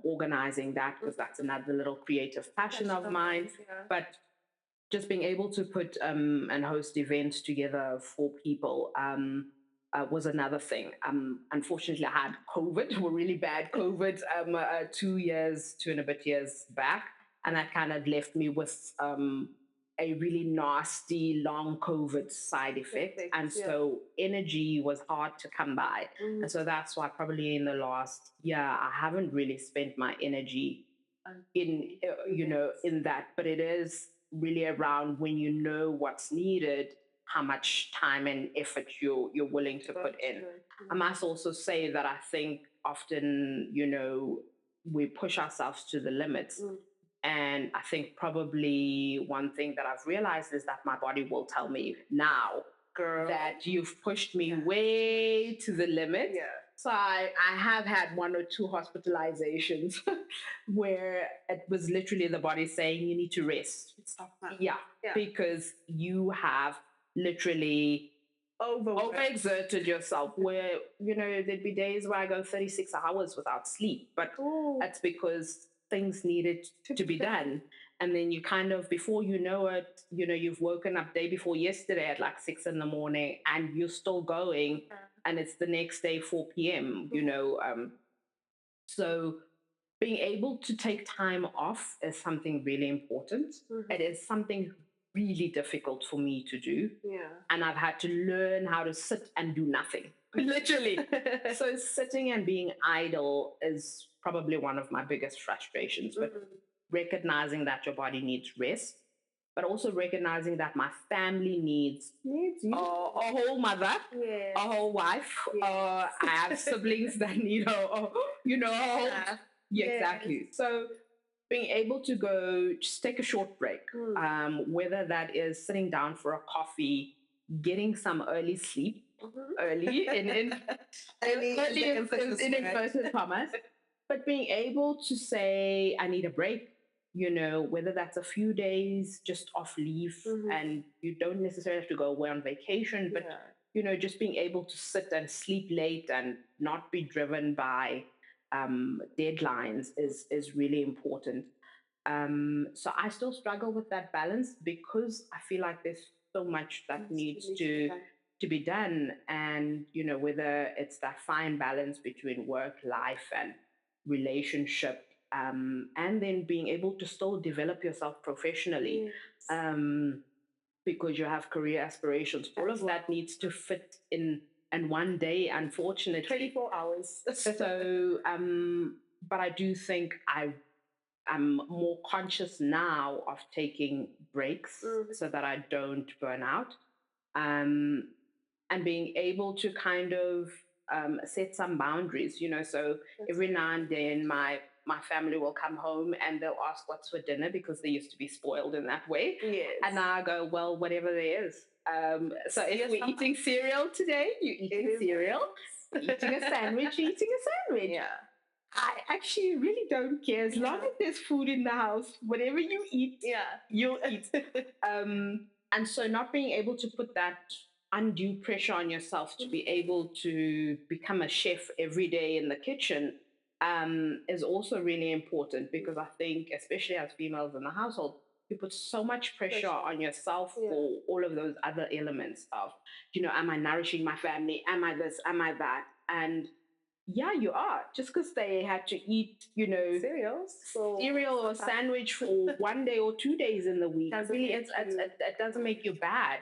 organizing that, because that's another little creative passion of mine. Yeah. But just being able to put and host events together for people was another thing. Unfortunately, I had COVID, really bad COVID, 2 years, 2 and a bit years back. And that kind of left me with a really nasty long COVID side effect. And so energy was hard to come by. And so that's why probably in the last year, I haven't really spent my energy in, in that. But it is really around when you know what's needed, how much time and effort you're willing to put in. I must also say that I think often, we push ourselves to the limits. And I think probably one thing that I've realized is that my body will tell me now, girl, that you've pushed me way to the limit. Yeah. So I have had 1 or 2 hospitalizations where it was literally the body saying you need to rest. Stop now. Yeah, because you have literally overexerted yourself. Where there'd be days where I go 36 hours without sleep, but that's because things needed to be done. And then you kind of, before you know it, you've woken up day before yesterday at like 6 in the morning and you're still going, and it's the next day 4 p.m. So being able to take time off is something really important. It is something really difficult for me to do. Yeah. And I've had to learn how to sit and do nothing, literally. So sitting and being idle is probably one of my biggest frustrations. But recognizing that your body needs rest, but also recognizing that my family needs you. a whole mother, a whole wife. I have siblings that need a whole, yeah, exactly. So being able to go just take a short break, whether that is sitting down for a coffee, getting some early sleep, early in inverted commas, but being able to say I need a break, whether that's a few days just off leave, and you don't necessarily have to go away on vacation, but just being able to sit and sleep late and not be driven by deadlines is really important. So I still struggle with that balance because I feel like there's so much that needs to be done. And, whether it's that fine balance between work, life, and relationship, and then being able to still develop yourself professionally, because you have career aspirations. All of that needs to fit in one day, unfortunately. 24 hours. So, but I do think I'm more conscious now of taking breaks so that I don't burn out, and being able to kind of set some boundaries. So every now and then my family will come home and they'll ask what's for dinner, because they used to be spoiled in that way. Yes. And I go, well, whatever there is. So if we're eating cereal today, you're eating cereal. Eating a sandwich, you're eating a sandwich. Yeah. I actually really don't care, as long as there's food in the house. Whatever you eat, you'll eat. And so not being able to put that undue pressure on yourself to be able to become a chef every day in the kitchen is also really important, because I think, especially as females in the household, you put so much pressure on yourself for all of those other elements of, am I nourishing my family? Am I this? Am I that? And yeah, you are. Just because they had to eat, cereal or sandwich for 1 day or 2 days in the week, really, it doesn't make you bad.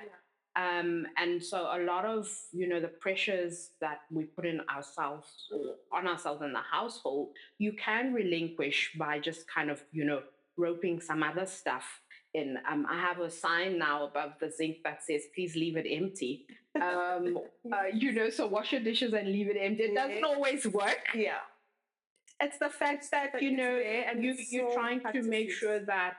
And so a lot of the pressures that we put in ourselves or on ourselves in the household, you can relinquish by just kind of roping some other stuff in. I have a sign now above the sink that says, "Please leave it empty." So wash your dishes and leave it empty. It doesn't always work. Yeah. It's the fact that you're trying to make sure that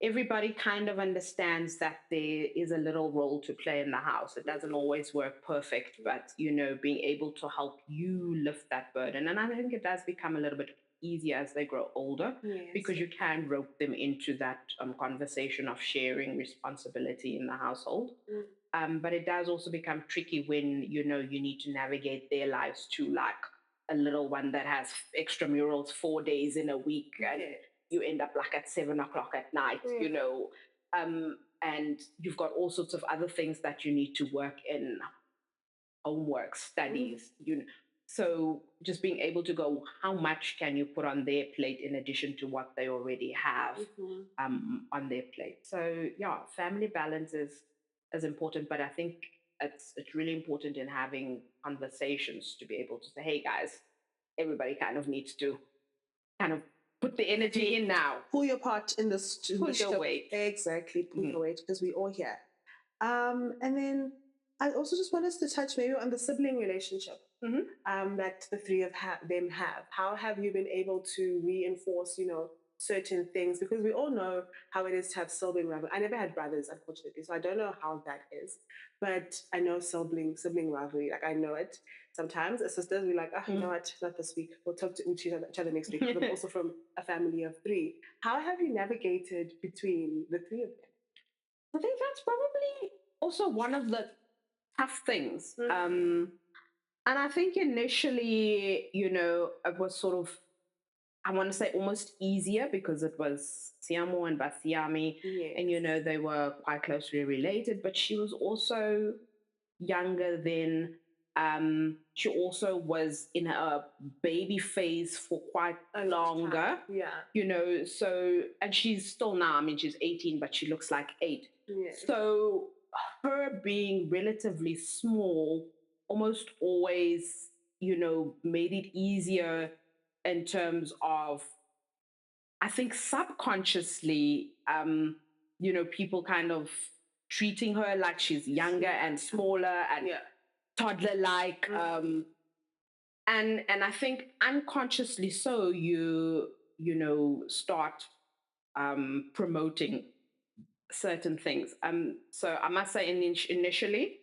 everybody kind of understands that there is a little role to play in the house. It doesn't always work perfect, but being able to help you lift that burden. And I think it does become a little bit easier as they grow older, because you can rope them into that conversation of sharing responsibility in the household. But it does also become tricky when you need to navigate their lives too, like a little one that has extramurals 4 days in a week, and you end up like at 7 o'clock at night, and you've got all sorts of other things that you need to work in, homework, studies, So just being able to go, how much can you put on their plate in addition to what they already have on their plate? So yeah, family balance is important, but I think it's really important in having conversations to be able to say, hey guys, everybody kind of needs to kind of put the energy in now. Pull your part in this. Push your weight. Exactly, pull your weight, because we all here. And then I also just want us to touch maybe on the sibling relationship that the three of them have. How have you been able to reinforce, certain things? Because we all know how it is to have sibling rivalry. I never had brothers, unfortunately, so I don't know how that is. But I know sibling rivalry. Like, I know it. Sometimes as sisters, we're like, oh, you know what, not this week. We'll talk to each other next week. But I'm also from a family of three. How have you navigated between the three of them? I think that's probably also one of the tough things. And I think initially, it was sort of, I want to say almost easier, because it was Siamo and Basiami, and they were quite closely related, but she was also younger than she also was in a baby phase for quite a longer. So, and she's still now, I mean, she's 18, but she looks like 8. So her being relatively small almost always, made it easier in terms of, I think, subconsciously, people kind of treating her like she's younger and smaller and toddler like. And I think unconsciously so, start promoting certain things. So I must say, initially,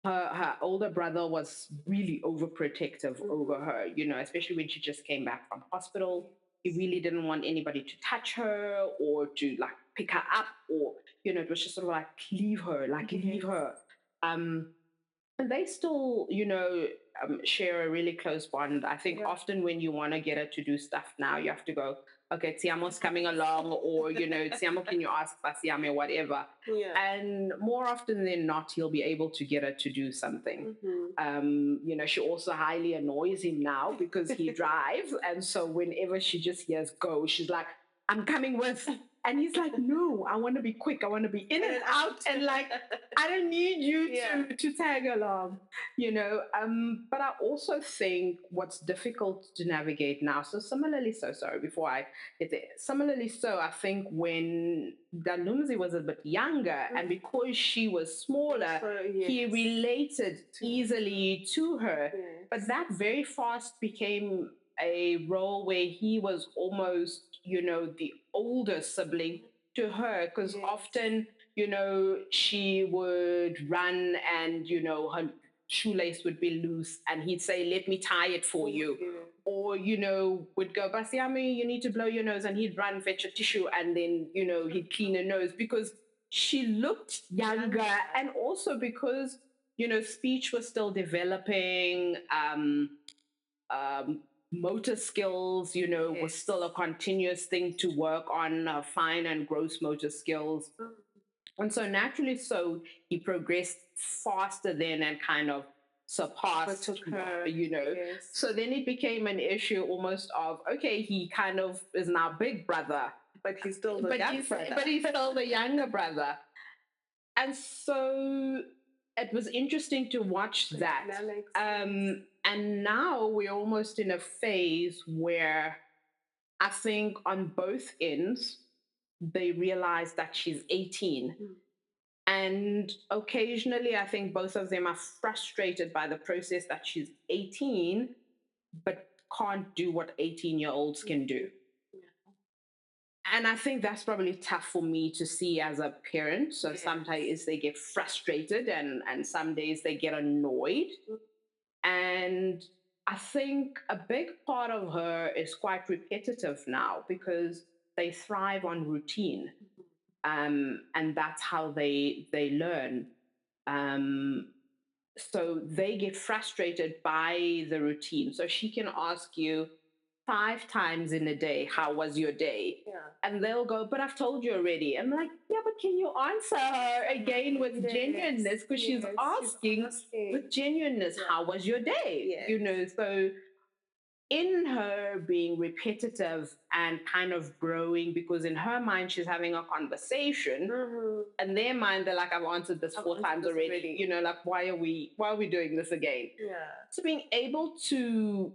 her older brother was really overprotective over her, especially when she just came back from hospital. He really didn't want anybody to touch her or to like pick her up, or it was just sort of like, leave her, leave her. And they still, share a really close bond. I think often when you want to get her to do stuff now, you have to go, okay, Tiamo's coming along, or, Tiamo, can you ask Basiame or whatever? And more often than not, he'll be able to get her to do something. She also highly annoys him now because he drives. And so whenever she just hears go, she's like, I'm coming with. And he's like, no, I want to be quick. I want to be in and out. And like, I don't need you to tag along, But I also think what's difficult to navigate now. So similarly, sorry, before I get there. Similarly, so I think when Dalumzi was a bit younger, and because she was smaller, he related easily to her. But that very fast became a role where he was almost, the older sibling to her, because often, she would run and, her shoelace would be loose and he'd say, let me tie it for you. Or, would go, Basiami, you need to blow your nose, and he'd run, fetch a tissue, and then, he'd clean her nose, because she looked younger, and also because speech was still developing, um, motor skills, was still a continuous thing to work on, fine and gross motor skills. And so naturally, so he progressed faster then and kind of surpassed took her, yes. So then it became an issue almost of, okay, he kind of is now big brother, but he's still the young brother. but he's still the younger brother. And so it was interesting to watch that. And now we're almost in a phase where I think on both ends, they realize that she's 18. And occasionally, I think both of them are frustrated by the process that she's 18, but can't do what 18-year-olds can do. And I think that's probably tough for me to see as a parent. So sometimes they get frustrated, and some days they get annoyed. And I think a big part of her is quite repetitive now because they thrive on routine. And that's how they learn. Um, so they get frustrated by the routine. So she can ask you 5 times in a day, how was your day? And they'll go, but I've told you already. I'm like, yeah, but can you answer her again with genuineness? Because she's asking with genuineness, how was your day? So in her being repetitive and kind of growing, because in her mind she's having a conversation, and their mind they're like, I've answered this 4 times already. Like, why are we doing this again? So being able to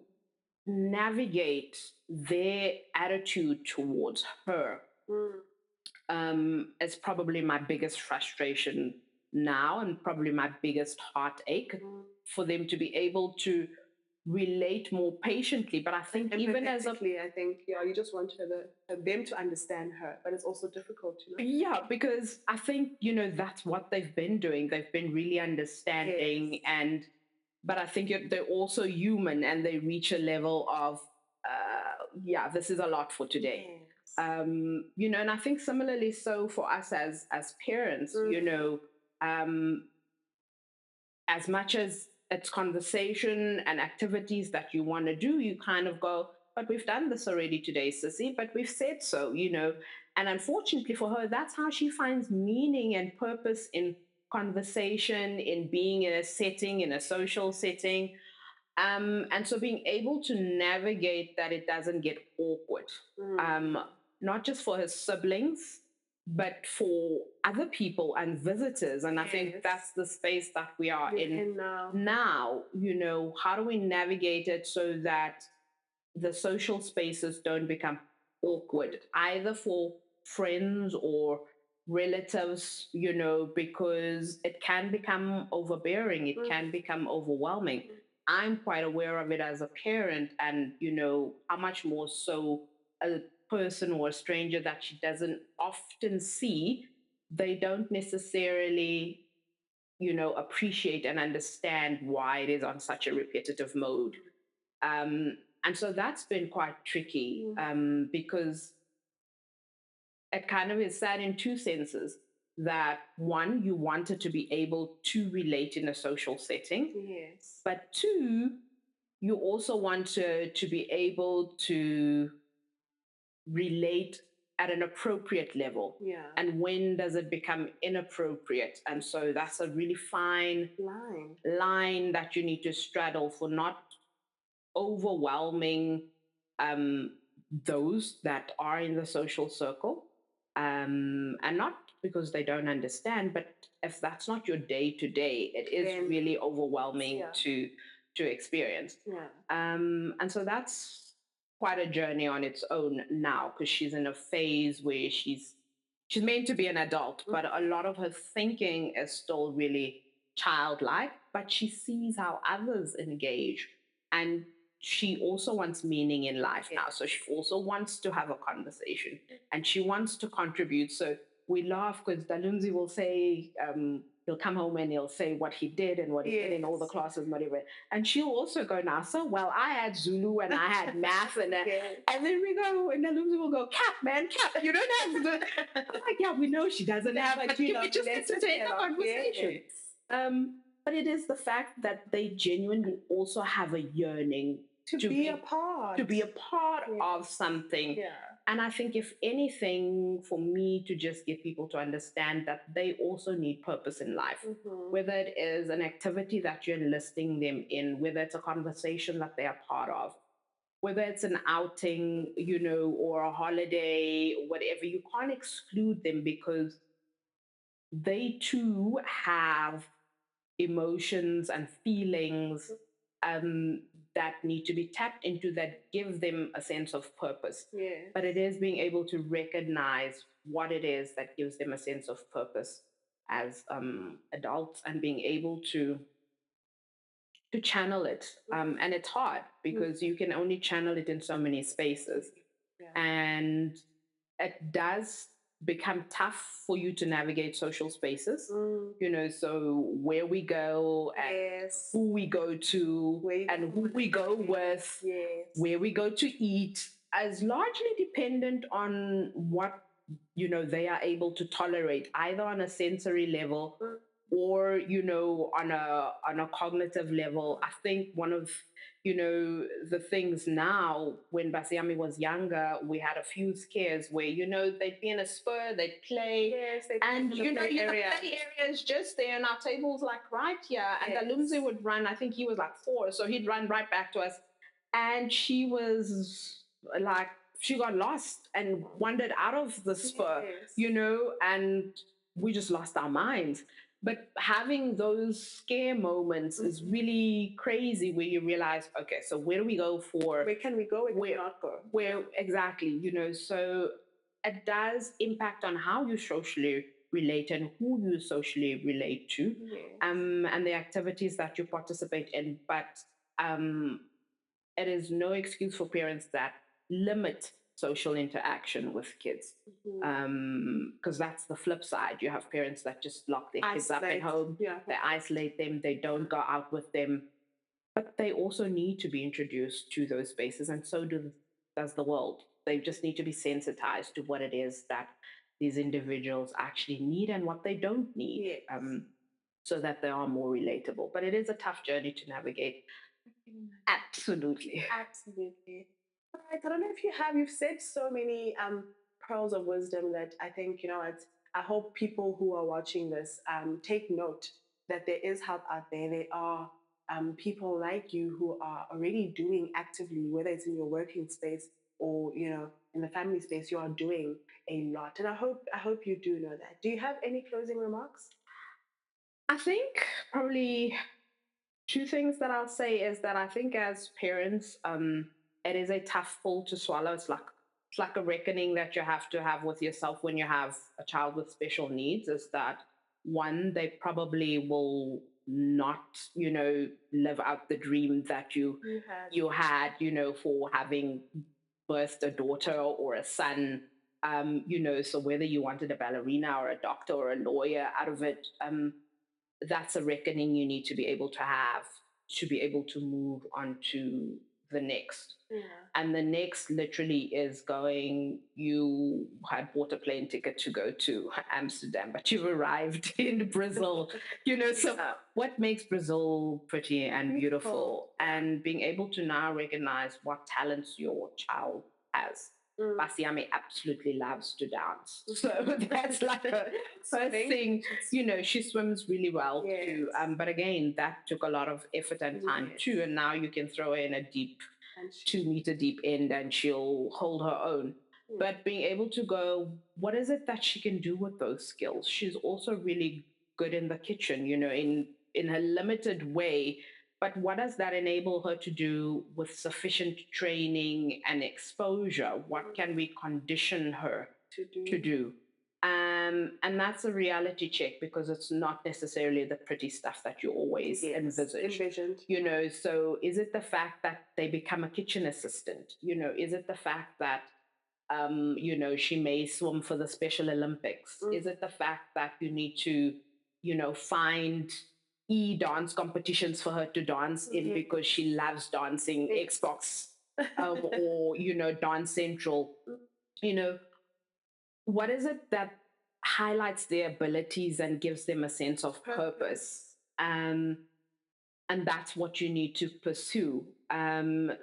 navigate their attitude towards her is probably my biggest frustration now, and probably my biggest heartache, for them to be able to relate more patiently. But I think even as a I think you just want them to understand her, but it's also difficult, yeah, because I think that's what they've been doing. They've been really understanding, and but I think they're also human, and they reach a level of yeah, this is a lot for today. And I think similarly so for us as parents, as much as it's conversation and activities that you want to do, you kind of go, but we've done this already today, sissy, but we've said so. And unfortunately for her, that's how she finds meaning and purpose in conversation, in being in a setting, in a social setting. And so being able to navigate that it doesn't get awkward, not just for his siblings, but for other people and visitors. And I think that's the space that we are in now. How do we navigate it so that the social spaces don't become awkward, either for friends or relatives, because it can become overbearing, it can become overwhelming. I'm quite aware of it as a parent, and how much more so a person or a stranger that she doesn't often see, they don't necessarily appreciate and understand why it is on such a repetitive mode. And so that's been quite tricky, because it kind of is sad in two senses. That one, you wanted to be able to relate in a social setting. Yes. But two, you also want to be able to relate at an appropriate level. Yeah. And when does it become inappropriate? And so that's a really fine line that you need to straddle for not overwhelming those that are in the social circle, and not because they don't understand, but if that's not your day to day, it is really overwhelming to experience. And so that's quite a journey on its own now, because she's in a phase where she's meant to be an adult, but a lot of her thinking is still really childlike, but she sees how others engage, and she also wants meaning in life now. So she also wants to have a conversation, and she wants to contribute. So we laugh because Dalunzi will say, he'll come home and he'll say what he did and what he did in all the Yes. classes and whatever. And she'll also go now, so well, I had Zulu and I had math Yes. and then we go and the Lumzi will go, cap, man, cap. You don't have the I'm like, yeah, we know she doesn't have, but you can know, we just let's entertain the get off. conversation? Yes. But it is the fact that they genuinely also have a yearning To to be a be part. to be a part Yeah. of something. Yeah. And I think, if anything, for me to just get people to understand that they also need purpose in life, whether it is an activity that you're enlisting them in, whether it's a conversation that they are part of, whether it's an outing, or a holiday, or whatever, you can't exclude them because they too have emotions and feelings um, that need to be tapped into that give them a sense of purpose. Yes. But it is being able to recognize what it is that gives them a sense of purpose as adults, and being able to channel it. And it's hard because you can only channel it in so many spaces. Yeah. And it does become tough for you to navigate social spaces, so where we go and Yes. who we go to and who we go with, Yes. where we go to eat, is largely dependent on what they are able to tolerate, either on a sensory level or on a cognitive level. I think one of the things now, when Basiami was younger, we had a few scares where they'd be in a spur, they'd play. Yes, they And in the play area. the play area is just there, and our table's like right here. And Yes. Dalumzi would run, I think he was like 4, so he'd run right back to us. And she was like, she got lost and wandered out of the spur, Yes. and we just lost our minds. But having those scare moments is really crazy, where you realize, okay, so where do we go for? Where can we go? Where can we not go? Where exactly, so it does impact on how you socially relate and who you socially relate to, Yes. and the activities that you participate in. But um, it is no excuse for parents that limit social interaction with kids. Because that's the flip side. You have parents that just lock their kids up at home, Yeah. they isolate them, they don't go out with them. But they also need to be introduced to those spaces, and so does the world. They just need to be sensitized to what it is that these individuals actually need and what they don't need, Yes. so that they are more relatable. But it is a tough journey to navigate. Absolutely. Absolutely. All right. I don't know if you've said so many pearls of wisdom that I think, I hope people who are watching this take note that there is help out there. There are people like you who are already doing actively, whether it's in your working space or, in the family space, you are doing a lot. And I hope you do know that. Do you have any closing remarks? I think probably two things that I'll say is that I think, as parents, it is a tough pill to swallow. It's like a reckoning that you have to have with yourself when you have a child with special needs. Is that one, they probably will not, live out the dream that you had, for having birthed a daughter or a son. So whether you wanted a ballerina or a doctor or a lawyer out of it, that's a reckoning you need to be able to have to be able to move on to the next. Yeah. And the next literally is going, you had bought a plane ticket to go to Amsterdam, but you've arrived in Brazil. So what makes Brazil pretty and beautiful, and being able to now recognize what talents your child has. Basiame absolutely loves to dance. So that's like a first thing. She swims really well too. But again, that took a lot of effort and time too. And now you can throw her in a deep 2 meter deep end and she'll hold her own. But being able to go, what is it that she can do with those skills? She's also really good in the kitchen, in her limited way. But what does that enable her to do with sufficient training and exposure? What can we condition her to do? And that's a reality check, because it's not necessarily the pretty stuff that you always envisioned. So is it the fact that they become a kitchen assistant? Is it the fact that she may swim for the Special Olympics? Is it the fact that you need to find dance competitions for her to dance in because she loves dancing, Xbox, or, Dance Central. You know, what is it that highlights their abilities and gives them a sense of purpose? And that's what you need to pursue.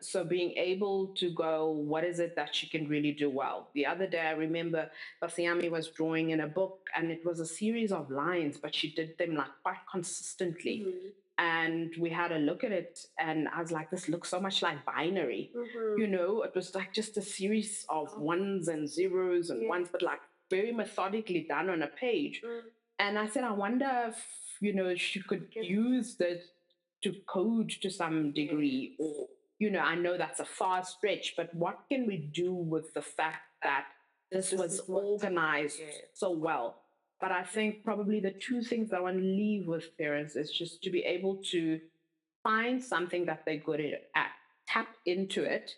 So being able to go, what is it that she can really do well? The other day, I remember Basiami was drawing in a book, and it was a series of lines, but she did them like quite consistently. And we had a look at it, and I was like, this looks so much like binary. It was like just a series of ones and zeros and ones, but like very methodically done on a page. And I said, I wonder if, she could use that to code to some degree, or, I know that's a far stretch, but what can we do with the fact that this was organized so well? But I think probably the two things I want to leave with parents is just to be able to find something that they're good at, tap into it,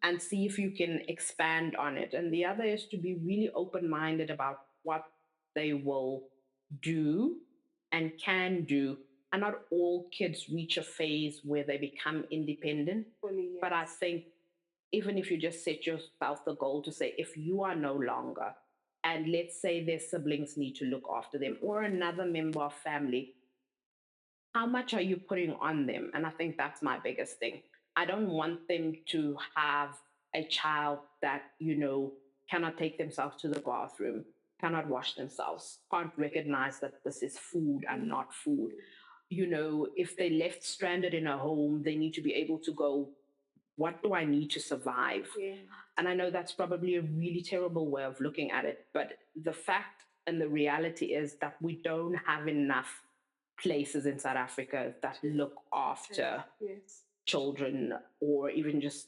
and see if you can expand on it. And the other is to be really open minded about what they will do and can do. And not all kids reach a phase where they become independent. Fully, yes. But I think even if you just set yourself the goal to say, if you are no longer, and let's say their siblings need to look after them or another member of family, how much are you putting on them? And I think that's my biggest thing. I don't want them to have a child that, cannot take themselves to the bathroom, cannot wash themselves, can't recognize that this is food and not food. If they left stranded in a home, they need to be able to go, what do I need to survive? Yeah. And I know that's probably a really terrible way of looking at it, but the fact and the reality is that we don't have enough places in South Africa that look after children, or even just,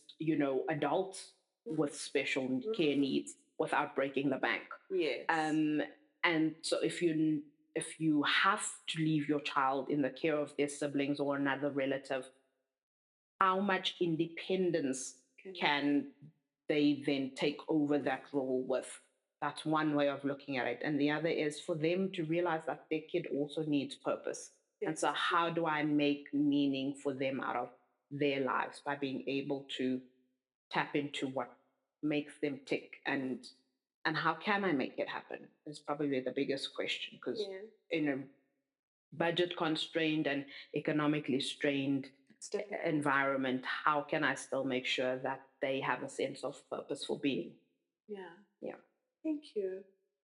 adults with special care needs without breaking the bank. Yes. And so if you have to leave your child in the care of their siblings or another relative, how much independence can they then take over that role with? That's one way of looking at it. And the other is for them to realize that their kid also needs purpose. Yes. And so, how do I make meaning for them out of their lives by being able to tap into what makes them tick, and how can I make it happen? Is probably the biggest question, because in a budget constrained and economically strained environment, how can I still make sure that they have a sense of purposeful being? Yeah. Yeah. Thank you.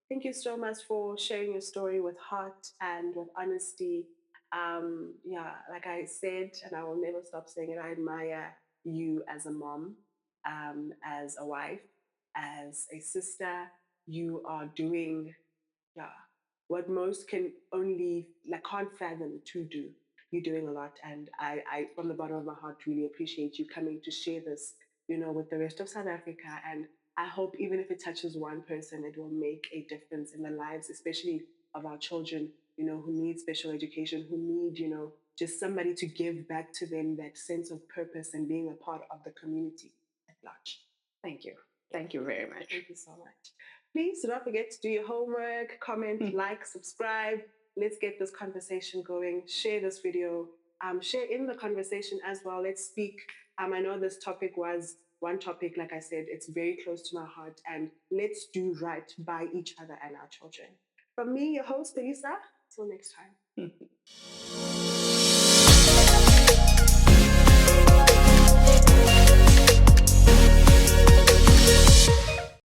Thank you so much for sharing your story with heart and with honesty. Yeah, like I said, and I will never stop saying it, I admire you as a mom, as a wife, as a sister. You are doing, yeah, what most can only, like, can't fathom to do. You're doing a lot, and I from the bottom of my heart really appreciate you coming to share this, with the rest of South Africa. And I hope even if it touches one person, it will make a difference in the lives, especially of our children, who need special education, who need, just somebody to give back to them that sense of purpose and being a part of the community at large. Thank you. Thank you very much. Thank you so much. Please do not forget to do your homework, comment, like, subscribe. Let's get this conversation going. Share this video. Share in the conversation as well. Let's speak. I know this topic was one topic, like I said, it's very close to my heart. And let's do right by each other and our children. From me, your host, Elisa. Till next time.